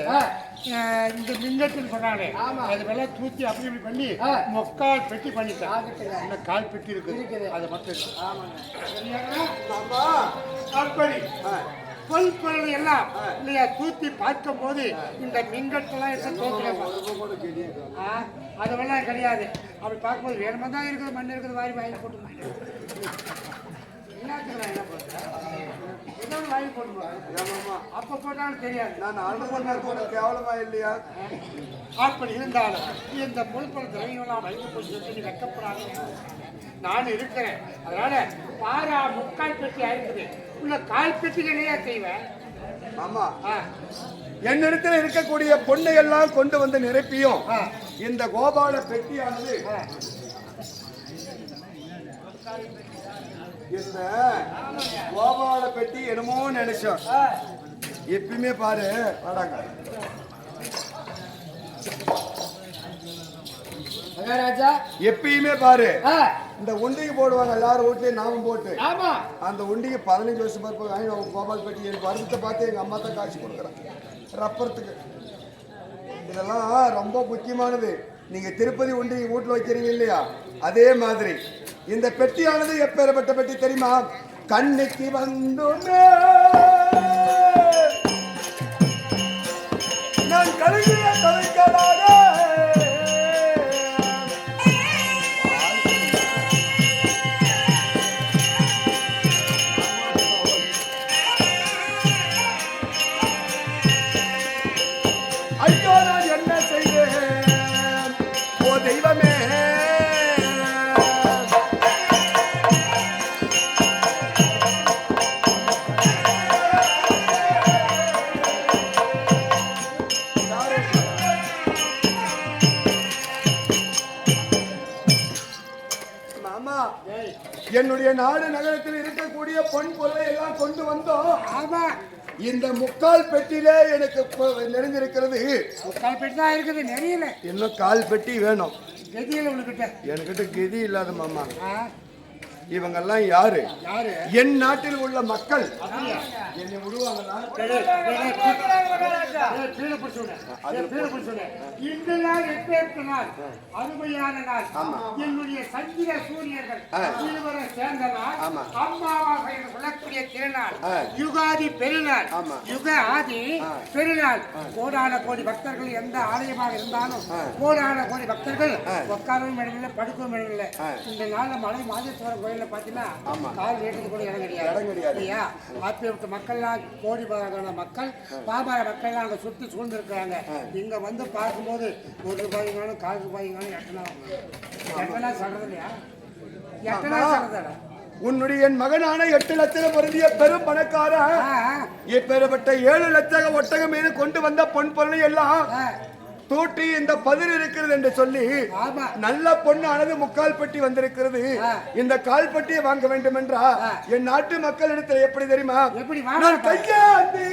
இந்த மிங்கட்டுன்னு சொன்னாலே அது வெள்ளம் தூத்தி அப்படி இப்படி பண்ணி மொக்கால் பெட்டி பண்ணிட்டான். இந்த கால் பெட்டி இருக்குது அது மட்டும் பொருள் எல்லாம் இல்லையா தூத்தி பார்க்கும் போது இந்த மிங்கட்டெல்லாம் அதெல்லாம் கிடையாது. அப்படி பார்க்கும்போது வேணுமா தான் இருக்குது, மண் இருக்குது, வாரி வாங்கி போட்டு வாங்கி போட்டு அப்ப போட்டாலும் தெரியாது. நான் ஆண்டு போன கேவலமா இல்லையா? அப்படி இருந்தாலும் இந்த பொருட்கள் திரையெல்லாம் வைத்து போட்டு நீ வெக்கப்படாது. நான் இருக்கிறேன். அதனால பாரா முக்கால் பெட்டி ஆயிருக்குது. உள்ள கால் பெட்டிகளையே செய்வேன். ஆமா, என்னிடத்தில் இருக்கக்கூடிய பொண்ணை எல்லாம் கொண்டு வந்து நிரப்பியும் இந்த கோபால பெட்டியானது இந்த கோபால பெட்டி என்னமோ நினைச்சோம். எப்பயுமே பாரு வாடாங்க மகாராஜா, எப்பயுமே பாரு இந்த உண்டிக்கு போடுவாங்க எல்லாரும் வீட்லயும் நாமும் போட்டு. ஆமா, அந்த உண்டிக்கு 15 வருஷம் பருப்பு வாங்கி கோபால் பெட்டி எனக்கு வருஷத்தை பார்த்து எங்க அம்மா தான் காட்சி கொடுக்குறேன் ரப்பறதுக்கு. இதெல்லாம் ரொம்ப முக்கியமானது. நீங்க திருப்பதி உண்டிக்கு வீட்டுல வைக்கிறீங்க இல்லையா, அதே மாதிரி இந்த பெட்டியானது எப்பேற்பட்ட பெட்டி தெரியுமா? கண்ணுக்கு வந்துமே நான் கலங்கிய கலைக்கலாக ஐயோ நான் என்ன செய்தேன் ஓ தெய்வமே. மாமா, என்னுடைய நாடு நகரத்தில் இருக்கக்கூடிய பொன் பொருளை எல்லாம் கொண்டு வந்தோம். ஆமா, இந்த முக்கால் பெட்டியில எனக்கு நிறைஞ்சிருக்கிறது. முக்கால் பெட்டி தான் இருக்குது, நிறையல. இன்னும் கால் பெட்டி வேணும். கதியில உனக்கிட்ட என்கிட்ட கதி இல்லாத மாமா. இவங்கெல்லாம் யாரு? என் நாட்டில் உள்ள மக்கள். என்னை விடுவாங்களா? அருமையான நாள், என்னுடைய சந்திர சூரியர்கள் இருவரும் சேர்ந்த நாள், அம்மாவாக சொல்லக்கூடிய திருநாள், யுகாதி பெருநாள், யுக ஆதி பெருநாள். கோடான கோடி பக்தர்கள் எந்த ஆலயமாக இருந்தாலும் கோடான கோடி பக்தர்கள் உட்காரவும் இடமில்லை, படுக்கவும் இடமில்லை. இந்த நாள்ல மலை மாதேஸ்வரர் கோயில பாத்தீங்கன்னா கால் வீட்டுக்கு கூட இடம் கிடையாது இல்லையா? அப்படி மக்கள்லாம் கோடி மக்கள் பாபார மக்கள்லாம் அங்க சுற்றி சூழ்ந்திருக்கிறாங்க. இங்க வந்து பார்க்கும்போது ₹1 ₹4 எட்டனா சொல்றது இல்லையா? எட்டனா சொல்றதா? உன்னுடைய என் மகனான 8 லட்சம் பொருந்திய பெரும் பணக்காரன் இப்பேற்பட்ட 7 லட்சம் ஒட்டகம் மீது கொண்டு வந்த பொன் பொருளை எல்லாம் தூட்டி இந்த பதில் இருக்கிறது என்று சொல்லி நல்ல பொண்ணானது முக்கால் பெட்டி வந்திருக்கிறது. இந்த கால் பெட்டியை வாங்க வேண்டும் என்றா என் நாட்டு மக்களிடத்தில் எப்படி தெரியுமா? நான் கையாந்தி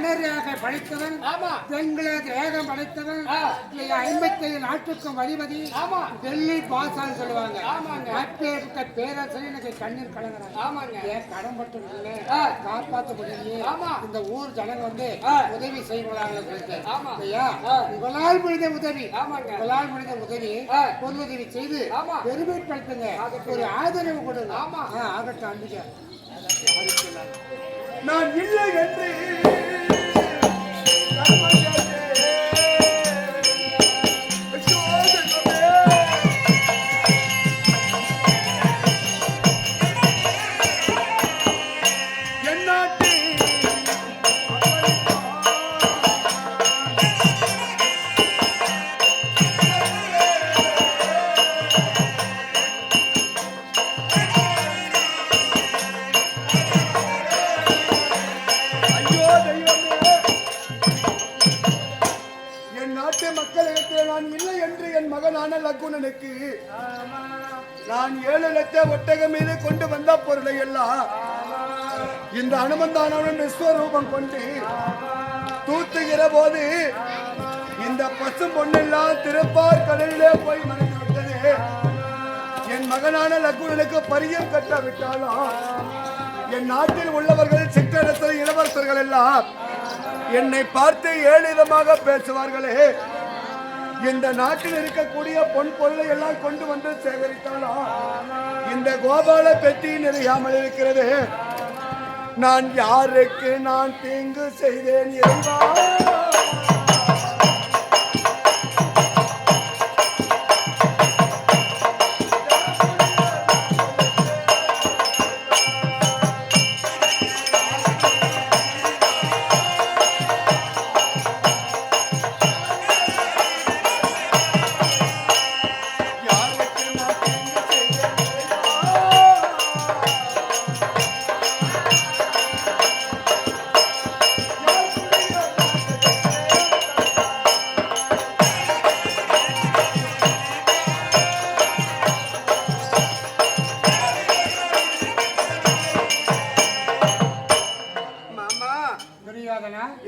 தனரேகை படைத்தவன், பெண்களை தேகம் படைத்தவன், 57 நாட்டுக்கும் அதிபதி, டெல்லி பாசான்னு சொல்லுவாங்க. அப்பேற்பட்ட பேரரசன் எனக்கு கண்ணீர் கலங்குறாங்க. ஏன் கடன் பட்டு காப்பாற்ற முடியலையே, இந்த ஊர் ஜனங்க வந்து உதவி செய்வாங்க சொல்லிட்டு, ஐயா உங்களால் முடிந்த உதவி, உங்களால் முடிந்த உதவி, பொருளுதவி செய்து பெருமைப்படுத்துங்க, ஒரு ஆதரவு கொடுங்க. ஆகட்டும் அன்றைக்கு நான் இல்லை என்று லக்குனனுக்கு நான் 7 லட்ச ஒட்டக மீது கொண்டு வந்த பொருளை எல்லாம் இந்த அனுமந்தானவன் விஸ்வரூபம் கொண்டு தூத்துகிற போது இந்த பசு பொண்ணெல்லாம் திருப்பார் கடலிலே போய் மறைந்து விட்டது. என் மகனான லக்குனனுக்கு பரியம் கட்டாவிட்டாலும் என் நாட்டில் உள்ளவர்கள் சிற்றரசர் இளவரசர்கள் எல்லாம் என்னை பார்த்து ஏளிதமாக பேசுவார்களே. இந்த நாட்டில் இருக்கக்கூடிய பொன் பொருளை எல்லாம் கொண்டு வந்து சேகரித்தாலும் இந்த கோபால பெட்டி நிறையாமல் இருக்கிறது. நான் யாருக்கு நான் தீங்கு செய்தேன் இறைவா?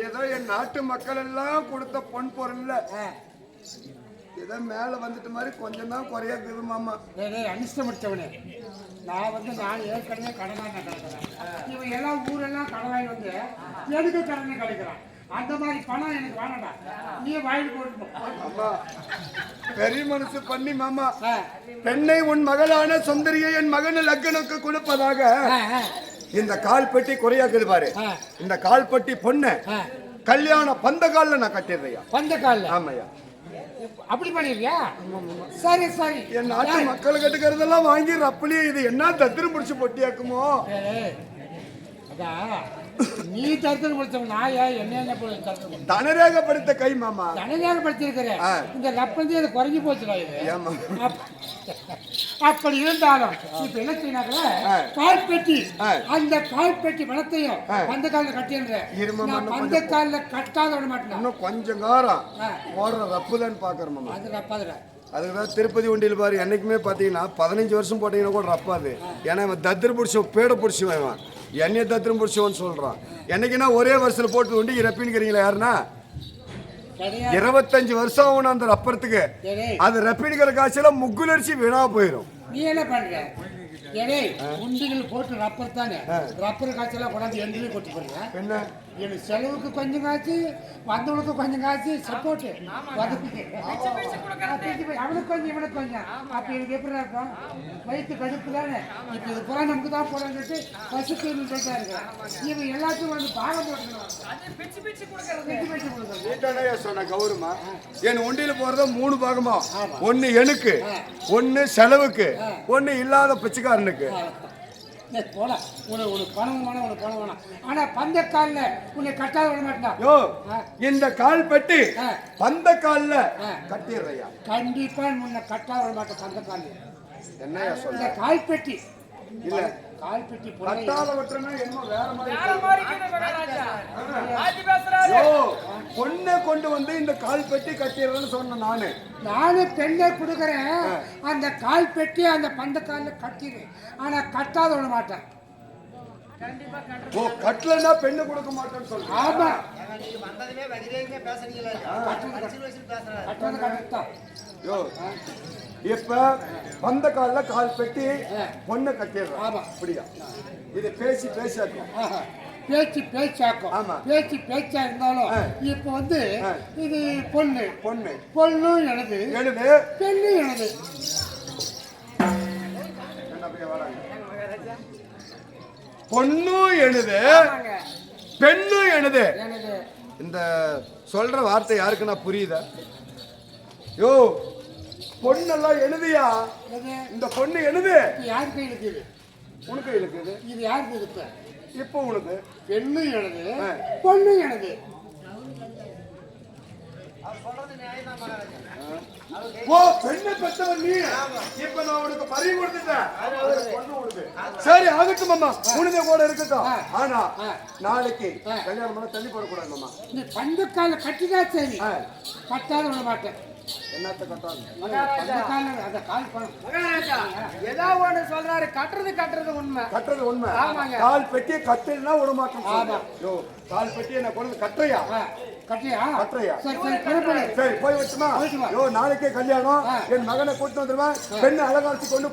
ஏதோ என் நாட்டு மக்கள் எல்லாம் கொடுத்த பொன் பொருள்ல ஏதோ மேல வந்துட்ட மாதிரி கொஞ்சம் தான் குறையா இருக்குது மாமா. அனிஷ்டம் முடிச்சவனே, நான் ஏற்கனவே கடனாக கிடைக்கிறேன். இவன் எல்லாம் ஊரெல்லாம் கடனாய் வந்து எதுக்கு கடனை கிடைக்கிறான்? அந்த மாதிரி பணம் எனக்கு வேணாடா, நீ வாயில் போட்டு. அம்மா பெரிய மனசு பண்ணி மாமா, பெண்ணை உன் மகளான சுந்தரியை என் மகன் லக்கனுக்கு கொடுப்பதாக இந்த கால் பெட்டி குறையாக்குது பாரு. இந்த கால் பெட்டி பொண்ணு கல்யாணம் பந்த கால்ல நான் கட்டிடுறியா? பந்த கால்ல? ஆமாயா. அப்படி பண்ணிருக்கியா? சரி சரி. என் நாட்டு மக்கள் கட்டுக்கிறதெல்லாம் வாங்கி ரப்பலி இது என்ன தத்திரம் முடிச்சு பொட்டியாக்குமோ? நீ தருத்தல் முடிச்சவன் நாயா என்ன தனரேகப்படுத்த கை மாமா. தனரேகப்படுத்திருக்கிறேன். இந்த ரப்பந்தி அது குறைஞ்சி போச்சுடா இது. அப்படி இருந்தாலும் இப்ப என்ன செய்யறாங்க, கால்பெட்டி, அந்த கால்பெட்டி பணத்தையும் அந்த காலில் கட்டிடுறேன். அந்த காலில் கட்டாத விட மாட்டேன். இன்னும் கொஞ்சம் காரம் போடுற ரப்புதான் பாக்குறோம் மாமா. அது ரப்பாதுடா. அதுக்குதான் திருப்பதி வண்டியில் பாரு என்னைக்குமே பார்த்தீங்கன்னா 15 வருஷம் போட்டீங்கன்னா கூட ரப்பாது. ஏன்னா இவன் தத்திரம் பிடிச்சவன் பேட பிடிச்சவன், என்னைய தத்திரம் பிடிச்சவன் சொல்றான். என்னைக்குன்னா ஒரே வருஷத்துல போட்டு வண்டி ரப்பின்னுக்கிறீங்களா? யாருன்னா 25 வருஷம் ஆகணும் அந்த ரப்பறதுக்கு. அது ரப்பின்னுக்கிற காய்ச்சல முக்குலரிசி வீணா போயிடும். நீ என்ன பண்ற? உண்டிகள் போட்டு ரப்பர் தானே, ரப்பர் காய்ச்சலாம் கொண்டாந்து எண்ணிலே கொட்டி போடுங்க. என்ன எனக்கு செலவுக்கு கொஞ்சம் காய்ச்சி, வந்தவனுக்கு கொஞ்சம் காய்ச்சி, சப்போர்ட் அவனுக்கு கொஞ்சம் இவனுக்கு கொஞ்சம். அப்ப எனக்கு எப்படி இருக்கும்? வயிற்று கடுப்பு தானே. இப்ப இது பூரா நமக்கு தான் போறான்னு பசுக்கு இருக்கேன். இவன் எல்லாத்தையும் வந்து பாகம் போட்டுக்கணும். சொன்ன கௌரவமா என் ஒண்டியில போறத 3 பாகமா, ஒன்னு எனக்கு, ஒன்னு செலவுக்கு, ஒன்னு இல்லாத பிச்சைக்காரனுக்கு. போல உனக்கு பணம் வேணாம், உனக்கு பணம் வேணாம். ஆனா பந்த கால்ல உன்னை கட்டாத விட மாட்டான். யோ இந்த கால் பெட்டி பந்த கால்ல கட்டிடுறையா? கண்டிப்பா உன்னை கட்டாத விட மாட்டேன். பந்த கால்ல என்னையா சொல்ற? இந்த கால் பெட்டி இல்ல, கால் பெட்டி கட்டாத விட்டுறனா என்ன வேற மாதிரி. பொண்ணை கொண்டு வந்து இந்த கால் பெட்டி கட்டிடுறேன்னு சொன்ன நானு பெண்ணை கொடுக்குறேன். அந்த கால் பெட்டி அந்த பந்த கால்ல கட்டிடுறேன். ஆனா கட்டாத விட மாட்டேன். ஓ கட்டலன்னா பெண்ணு கொடுக்க மாட்டேன்னு சொல்றேன். ஆமா, நீங்க வந்ததுமே வதிரேங்க பேசுறீங்களா? கட்டுறது கட்டுத்தான். யோ இப்ப வந்த கால்ல கால் பெட்டி பொண்ணை கட்டிடுறோம். ஆமா. அப்படியா? இது பேசி பேசாக்கும். பேச்சு பேச்சாக்கும். ஆமா. பேச்சு பேச்சா இருந்தாலும் இப்ப வந்து இது பொண்ணு பொண்ணு பொண்ணும் எனது எழுது பெண்ணு எனது. பொண்ணும் எழுது பெண்ணும் எழுது. எனது இந்த சொல்ற வார்த்தை யாருக்குன்னா புரியுதா? யோ பொண்ணெல்லாம் எழுதியா? எது? இந்த பொண்ணு எழுது. இது யார் கையில் இருக்குது? உனக்கு இருக்குது. இது யாருக்கு இருக்கு? இப்போ உனக்கு பெண்ணு எனது பொண்ணு எனது. ஓ பெண்ணை பெற்றவன் நீ. இப்ப நான் உனக்கு பறி கொடுத்துட்டேன். பொண்ணு உனக்கு. சரி ஆகட்டும் மாமா, உனக்கு கூட இருக்கட்டும். ஆனா நாளைக்கு கல்யாணம் பண்ண தள்ளி போடக்கூடாது மாமா. நீ பந்து கால கட்டிதான் சரி, கட்டாத விட மாட்டேன். என்னத்த கட்டாது? பந்து கால அந்த கால் பணம் மகாராஜா ஏதோ ஒண்ணு சொல்றாரு. கட்டுறது உண்மை. கட்டுறது உண்மை. ஆமாங்க. கால் பெட்டியை கட்டினா விட மாட்டோம். ஆமா. யோ கால் பெட்டியை நான் கொண்டு கட்டுறியா? கட்டியா? கட்டுறியா? சரி சரி புறப்படு. சரி போய் வச்சுமா. யோ நாளைக்கே கல்யாணம். என் மகனை கூட்டு வந்துருவேன். பெண்ணை அலங்காரிச்சு கொண்டு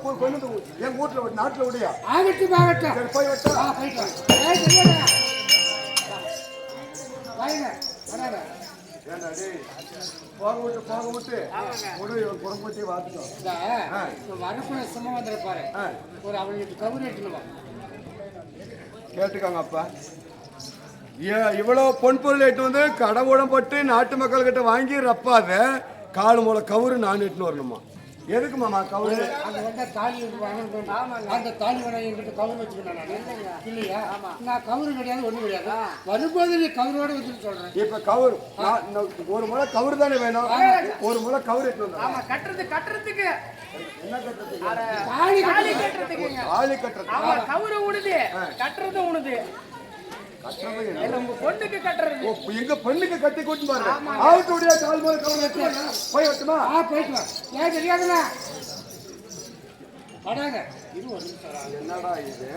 என் வீட்டுல நாட்டுல விடியா? ஆகட்டும் ஆகட்டும். சரி போய் வச்சா. போயிட்டு வா. வாங்க வராத. ஏண்டா டேய் போக விட்டு புறம்பூட்டி வாத்துட்டோம். இந்த வரக்குள்ள சும்மா வந்துட பாரு. ஒரு அவளுக்கு கவுரு எடுத்துன்னு வா. கேட்டுக்காங்க அப்பா. இவ்வளவு பொன் பொருள் எட்டு வந்து கடவுளம் பட்டு நாட்டு மக்கள் கிட்ட வாங்கி ரப்பாத காலு மூல கவுரு நான் எட்டுன்னு வரணுமா? எதுக்கு மாமா கவுரு? அது வந்து தாலி வாங்கணும். அந்த தாலி வேணா என்கிட்ட கவுரு வச்சுக்கணும். நான் இல்லையா? நான் கவுரு கிடையாது ஒண்ணும் கிடையாது. வரும்போது நீ கவுரோட வச்சுன்னு சொல்றேன். இப்ப கவுரு ஒரு முறை கவுரு தானே வேணும். ஒரு முறை கவுரு எட்டு ஆமா கட்டுறதுக்கு என்ன கட்டுறது? தாலி கட்டுறதுக்குங்க. தாலி கட்டுறது. ஆமா கவுரு உடுது கட்டுறது உடுது. கட்டுறது உங்க பொண்ணுக்கு கட்டுறது. எங்க பெண்ணுக்கு கட்டி கூட்டு பாரு. ஆவுடைய கால் மேல கவுரு வச்சு போய் வச்சுமா. போயிட்டு வா. ஏன் தெரியாதுல படாங்க. இது ஒரு நிமிஷம். என்னடா இது?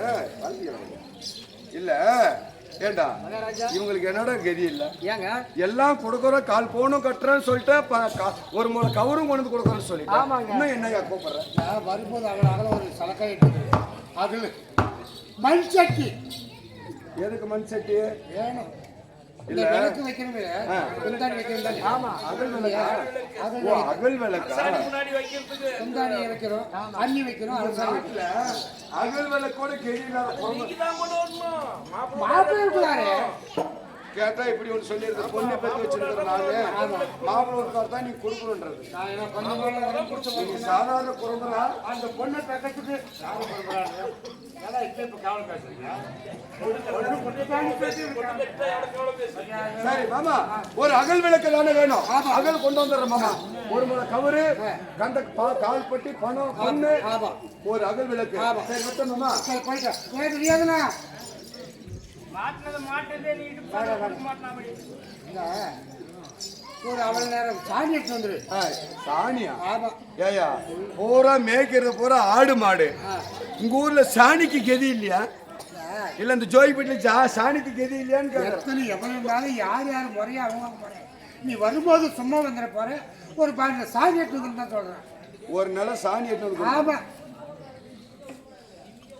இல்ல ஏண்டா இவங்களுக்கு என்னடா கதி இல்ல? ஏங்க எல்லாம் கொடுக்குற கால் போனும் கட்டுறேன்னு சொல்லிட்டு ஒரு முறை கவரும் கொண்டு கொடுக்குறேன்னு சொல்லிட்டு இன்னும் என்னையா கூப்பிடுற? வரும்போது அவள் அகல ஒரு சலக்காயிட்டு அகல் மண் சட்டி. எதுக்கு மண் சட்டி வேணும்? இல்ல விளக்கு வைக்கணுமே. குந்தாணி வைக்கணும். ஆமா அகல் விளக்கா? அகல் விளக்கா? குந்தாணி வைக்கிறோம், அண்ணி வைக்கிறோம். அகல் விளக்கோட கேள்வி மாப்பிள்ளை இருக்கிறாரு. கேட்டா இப்படி ஒன்று சொல்லியிருக்க பொண்ணு பத்தி வச்சிருக்கிற நானு மாப்பிள்ளை ஒரு தான் நீ கொடுக்கணுன்றது. நீ சாதாரண குறும்புறா அந்த பொண்ணை பேக்கிறதுக்கு இப்ப கவலை பேசுறீங்க. சரி மாமா ஒரு அகல் விளக்கு தானே வேணும். அகல் கொண்டு வந்துடுற மாமா. ஒரு முறை கவரு கண்ட கால் பட்டி பணம் பொண்ணு ஒரு அகல் விளக்கு. சரி விட்ட மாமா. சரி போயிட்டு தெரியாதுண்ணா. ஒரு அவள் நேரம் சாணி எடுத்து வந்துரு. சாணியா? ஆமா. ஏயா பூரா மேய்க்கிறது பூரா ஆடு மாடு. உங்க ஊர்ல சாணிக்கு கெதி இல்லையா? இல்ல இந்த ஜோய்பேட்டில சாணிக்கு கெதி இல்லையான்னு கேட்கறேன். எவ்வளவு இருந்தாலும் யார் முறையா அவங்க போறேன். நீ வரும்போது சும்மா வந்துட போற. ஒரு பாட்டில் சாணி எடுத்து வந்து தான் சொல்றேன். ஒரு நிலை சாணி எடுத்து வந்து. ஆமா.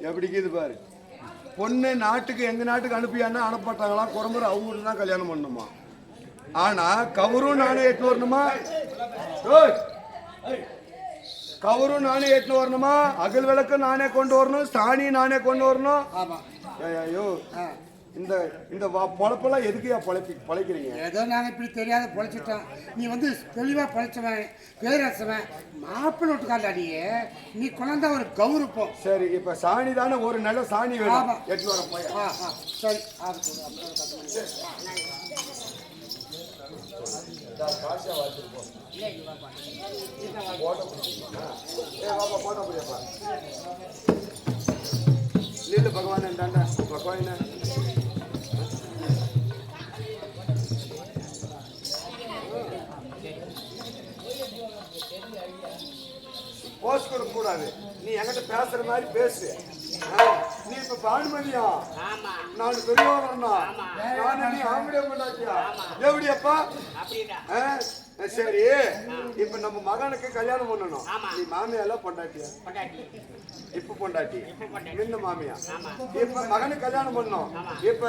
எப்படி இருக்குது பாரு. பொண்ணு நாட்டுக்கு எங்க நாட்டுக்கு அனுப்பியான்னா அனுப்பட்டாங்களா? குறம்புற அவங்க தான் கல்யாணம் பண்ணணுமா? ஆனா கவரும் நானே எட்டு வரணுமா? கவரும் நானே எட்டு வரணுமா? அகல் விளக்கு நானே கொண்டு வரணும். சாணி நானே கொண்டு வரணும். ஐயோ இந்த இந்த பொழப்பெல்லாம் எதுக்கையா பொழைக்கிறீங்க? ஏதோ நாங்கள் இப்படி தெரியாத பொழைச்சிட்டோம். நீ வந்து தெளிவாக பொழைச்சவன், பேரரசவன், மாப்பிள்ளை விட்டுக்காண்டாடியே. நீ குழந்தை ஒரு கௌரவம். சரி இப்ப சாணி தானே ஒரு நல்ல சாணி வேணும். எட்டு வர போய் சரி लील भगवान डांडा भगवान போஸ் கொடுக்க கூடாது. நீ என்கிட்ட பேசுற மாதிரி பேசு. நீ இப்ப பானுமதியா ஆமா நான் பெரியவரண்ணா ஆமா. நான் நீ ஆம்பளை பண்ணாச்சியா எப்படியப்பா அப்படிடா சரி இப்ப நம்ம மகனுக்கு கல்யாணம் பண்ணணும் ஆமா. நீ மாமியால பொண்டாட்டியா பொண்டாட்டி இப்ப பொண்டாட்டி முன்ன மாமியா ஆமா. இப்ப மகனுக்கு கல்யாணம் பண்ணோம் இப்ப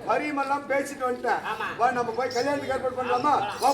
பரியமெல்லாம் பேசிட்டு வந்துட்டேன் ஆமா. வா நம்ம போய் கல்யாணத்துக்கு ஏற்பாடு பண்ணலாமா வா